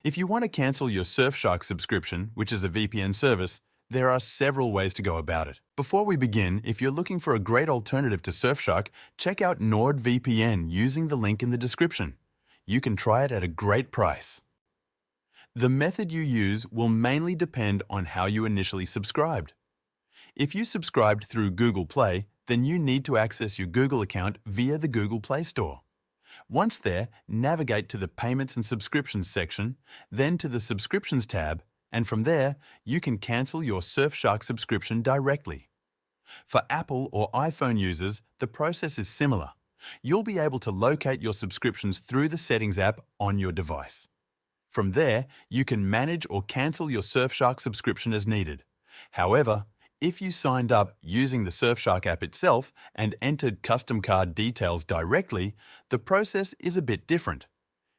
If you want to cancel your Surfshark subscription, which is a VPN service, there are several ways to go about it. Before we begin, if you're looking for a great alternative to Surfshark, check out NordVPN using the link in the description. You can try it at a great price. The method you use will mainly depend on how you initially subscribed. If you subscribed through Google Play, then you need to access your Google account via the Google Play Store. Once there, navigate to the Payments and Subscriptions section, then to the Subscriptions tab, and from there, you can cancel your Surfshark subscription directly. For Apple or iPhone users, the process is similar. You'll be able to locate your subscriptions through the Settings app on your device. From there, you can manage or cancel your Surfshark subscription as needed. However, if you signed up using the Surfshark app itself and entered custom card details directly, the process is a bit different.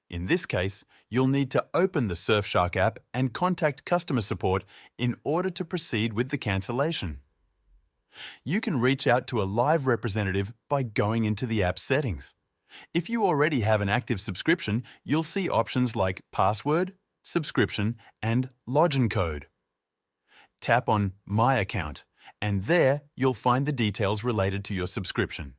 In this case, you'll need to open the Surfshark app and contact customer support in order to proceed with the cancellation. You can reach out to a live representative by going into the app's settings. If you already have an active subscription, you'll see options like Password, Subscription, and Login Code. Tap on My Account, and there you'll find the details related to your subscription.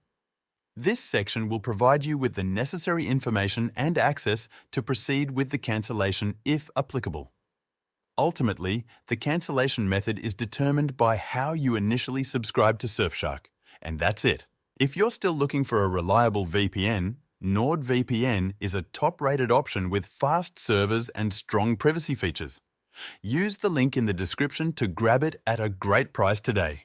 This section will provide you with the necessary information and access to proceed with the cancellation if applicable. Ultimately, the cancellation method is determined by how you initially subscribed to Surfshark, and that's it. If you're still looking for a reliable VPN, NordVPN is a top-rated option with fast servers and strong privacy features. Use the link in the description to grab it at a great price today.